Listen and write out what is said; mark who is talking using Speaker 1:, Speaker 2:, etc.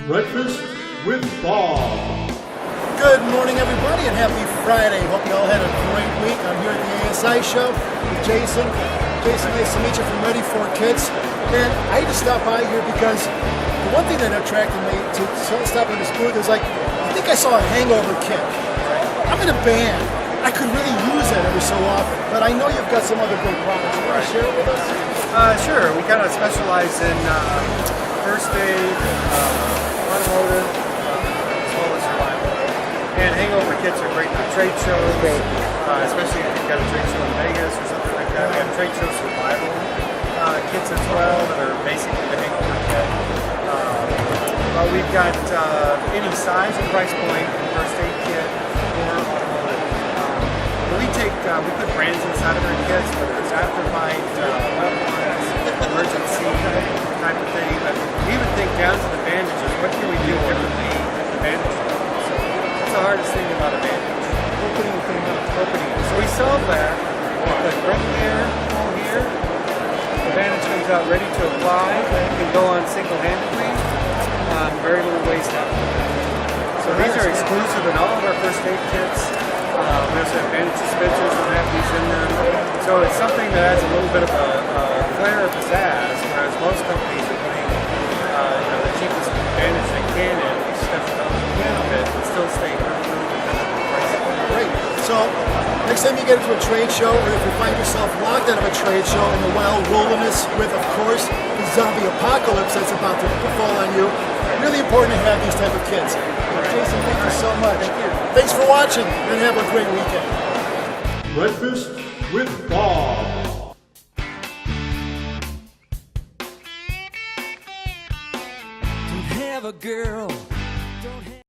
Speaker 1: Breakfast with Bob.
Speaker 2: Good morning, everybody, and happy Friday. Hope you all had a great week. I'm here at the ASI Show with Jason. Jason, nice to meet you from Ready4Kits. And I had to stop by here because the one thing that attracted me to stop at this booth is I think I saw a hangover kit. I'm in a band. I could really use that every so often, but I know you've got some other great products. You want to share it with us?
Speaker 3: Sure. We kind of specialize in first aid, automotive, as well as survival. And hangover kits are great for trade shows, especially if you've got a trade show in Vegas or something like that. We have trade show survival kits as well that are basically the hangover kit. But we've got any size and price point from first aid kit or automotive. We put brands inside of our kits, whether it's afterlife, weapons, emergency type of thing. But we even think down to the bandages. What can we do differently with the bandages? So that's the hardest thing about a bandage. Opening it. So we solve that. The grip here, pull here. The bandage comes out ready to apply. It can go on single-handedly. Very little waste out. So these are exclusive in all of our first aid kits. We also have bandage dispensers that have these in them. So it's something that adds a little bit of a flair of pizzazz, whereas most companies are putting the cheapest bandage they can in, stuff it up a little bit, and still stay really competitive pricing.
Speaker 2: Great. So next time you get into a trade show, or if you find yourself locked out of a trade show in the wild wilderness with, of course, the zombie apocalypse that's about to fall on you, really important to have these type of kits. Jason, thank you so much. Thanks for watching, and have a great weekend.
Speaker 1: Breakfast with Bob.
Speaker 4: To have a girl